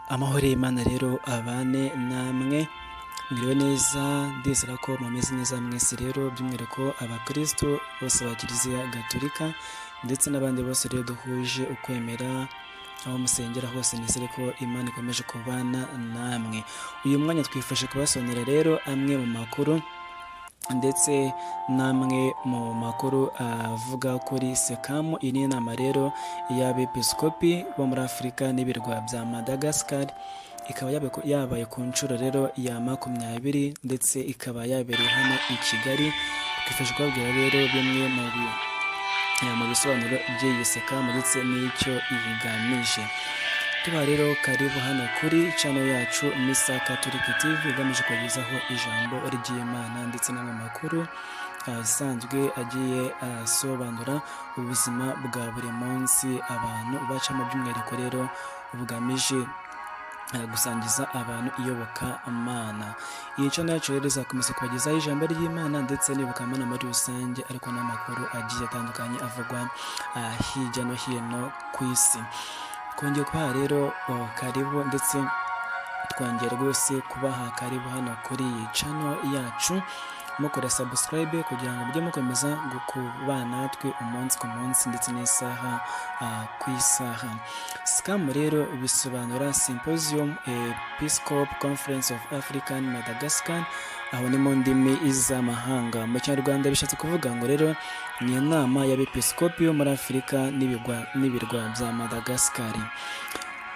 Amahoro y'Imana rero abane namwe, mwiriwe neza, ndizera ko mumeze neza mwese rero, by'umwihariko abakristo bose ba Kiliziya Gatolika ndetse n'abandi bose rero duhuje ukwemera, aho musengera hose nizere ko Imana ikomeje kubana namwe. Uyu mwanya twifashe kubasobanurira rero amwe mu makuru ndetse namwe mu makuru avuga kuri sekamu. Iyi ni inama rero y'abepiskopi bo muri Afurika n'ibirwa bya Madagascar, ikaba yabaye ku nshuro rero ya 20 ndetse ikaba yabereye hano i Kigali. Twifashe kubabwira rero bimwe mu bisobanuro by'iyi sekamu ndetse n'icyo igamije. Tuba rero karibu hano kuri channel yacu Misa Catholic TV, igamije kugezaho ijambo ry'Imana ndetse n'amakuru asanzwe agiye asobanura ubuzima bwa buri munsi abantu bacamo, by'umwihariko rero bugamije gusangiza abantu iyobokamana. Iyi channel yacu rero izakomeza kubagezaho ijambo ry'Imana ndetse n'iyobokamana muri rusange, ariko n'amakuru agiye atandukanye avugwa hirya no hino ku isi. Twongeye kubaha rero karibu, ndetse twongera rwose kubaha karibu hano kuri iyi channel yacu, mukora subscribe kugira ngo mujye mukomeza kubana natwe umunsi ku munsi ndetse n'isaha ku isaha. Sekamu rero bisobanura Symposium Episcopal Conference of African Madagascar, aho ni mu ndimi z'amahanga. Mu Kinyarwanda bishatse kuvuga ngo rero ni inama y'abepiskopi bo muri Afurika n'ibirwa bya Madagascar.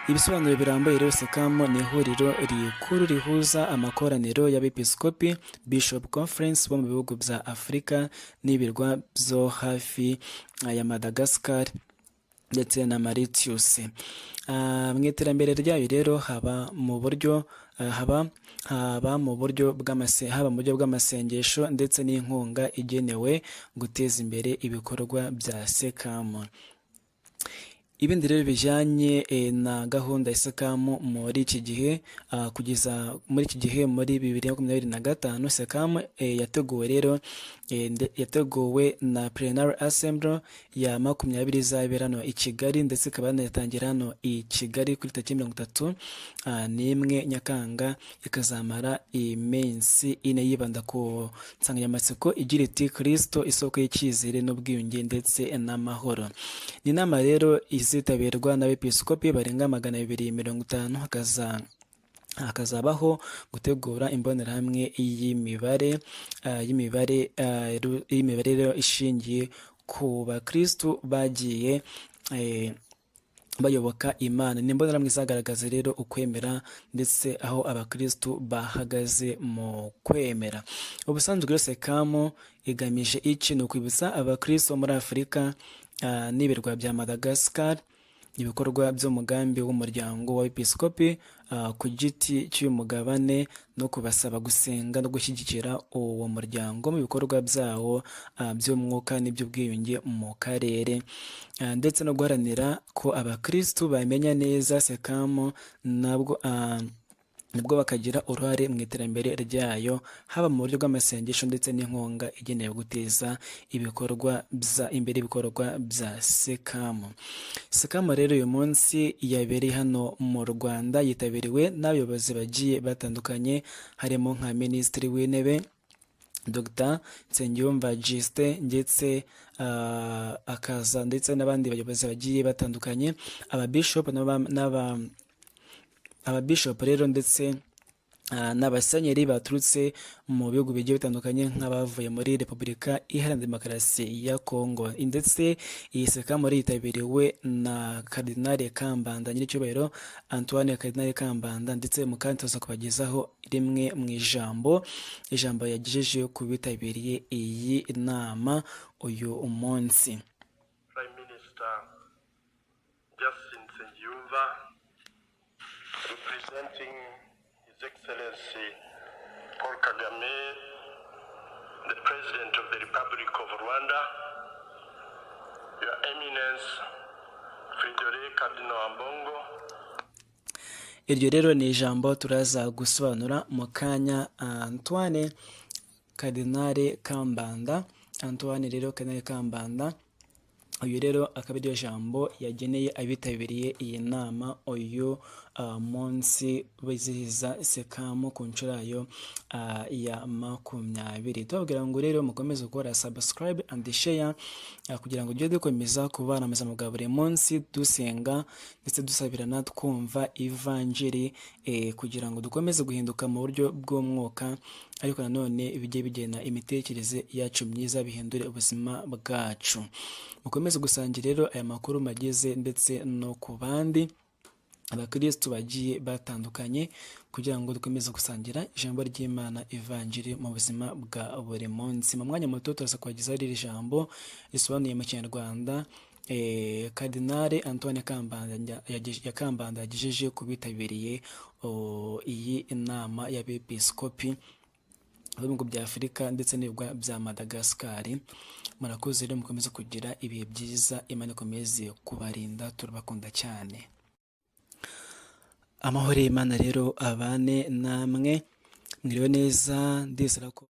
Ibisobanuro birambuye rero, sekamu ni ihuriro rikuru rihuza amakoraniro y'abepiskopi Bishop Conference bo mu bihugu bya Afurika n'ibirwa byo hafi ya Madagascar ndetse na Mauritius. Mu iterambere ryayo rero haba mu buryo bw'amasengesho ndetse n'inkunga igenewe guteza imbere ibikorwa bya sekamu. Ibindi rero bijyanye na gahunda ya sekamu muri iki gihe, kugeza muri iki gihe muri 2025, sekamu yateguwe na Plenary Assembly ya 20 izabera hano i Kigali, ndetse ikaba yanatangira hano i Kigali kuri tariki 31 Nyakanga, ikazamara iminsi ine yibanda ku nsanganyamatsiko igira iti Kristo isoko y'icyizere n'ubwiyunge ndetse n'amahoro. Ni inama rero izitabirwa n'abepiskopi barenga 250, hakazabaho gutegura imbonerahamwe y'imibare rero ishingiye ku bakristu bagiye bayoboka Imana. Ni imbonerahamwe izagaragaza rero ukwemera ndetse aho abakristu bahagaze mu kwemera. Ubusanzwe rero sekamu igamije iki? Ni ukwibutsa abakristu muri Afurika n'ibirwa bya Madagascar ibikorwa by'umugambi w'umuryango w'abepiskopi ku giti cy'umugabane, no kubasaba gusenga no gushyigikira uwo muryango mu bikorwa byawo by'umwuka n'iby'ubwiyunge mu karere, ndetse no guharanira ko abakristu bamenya neza sekamu nabwo bakagira uruhare mu iterambere ryayo, haba mu buryo bw'amasengesho ndetse n'inkunga igenewe guteza ibikorwa bya sekamu. Sekamu rero uyu munsi yabereye hano mu Rwanda, yitabiriwe n'abayobozi bagiye batandukanye, harimo nka Minisitiri w'Intebe Dr Nsengiyumva Justin, ndetse akaza ndetse n'abandi bayobozi bagiye batandukanye, ababishop rero ndetse n'abasenyeri baturutse mu bihugu bigiye bitandukanye, nk'abavuye muri Repubulika Iharanira Demokarasi ya Kongo. Ndetse iyi sekamu yitabiriwe na Kardinali Kambanda, nyiricyubahiro Antoine Kardinali Kambanda, ndetse mukantoza kubagezaho rimwe mu ijambo yagejeje ku bitabiriye iyi nama uyu munsi. Prime Minister Justin Nsengiyumva, representing His Excellency Paul Kagame, the President of the Republic of Rwanda, Your Eminence Fridolin Cardinal Ambongo. Iryo rero ni ijambo turaza gusobanura mu kanya. Antoine Kardinali Kambanda uyu rero akaba ariyo jambo yageneye abitabiriye iyi nama uyu munsi bizihiza sekamu ku nshuro yayo ya 20. Tubabwira ngo rero mukomeze gukora subscribe and share kugira ngo tujye dukomeza kubana mu buzima bwa buri munsi dusenga ndetse dusabirana twumva ivanjiri kugira ngo dukomeze guhinduka mu buryo bw'umwuka, ariko nanone bijye bigena imitekerereze yacu myiza bihindure ubuzima bwacu. Mukomeze gusangira rero aya makuru mageze ndetse no ku bandi abakristo bagiye batandukanye kugira ngo dukomeze gusangira ijambo ry'Imana ivanjiri mu buzima bwa buri munsi. Mu mwanya muto turaza kubagezaho iri jambo risobanuye mu Kinyarwanda Kardinali Antoine Kambanda yagejeje ku bitabiriye iyi nama y'abepiskopi bihugu bya Afurika ndetse n'ibigwa bya Madagascar. Murakoze rero mukomeze kugira ibihe byiza, Imana ikomeze kubarinda, turabakunda cyane. Amahoro y'Imana rero abane namwe, mwiriwe neza, ndizera ko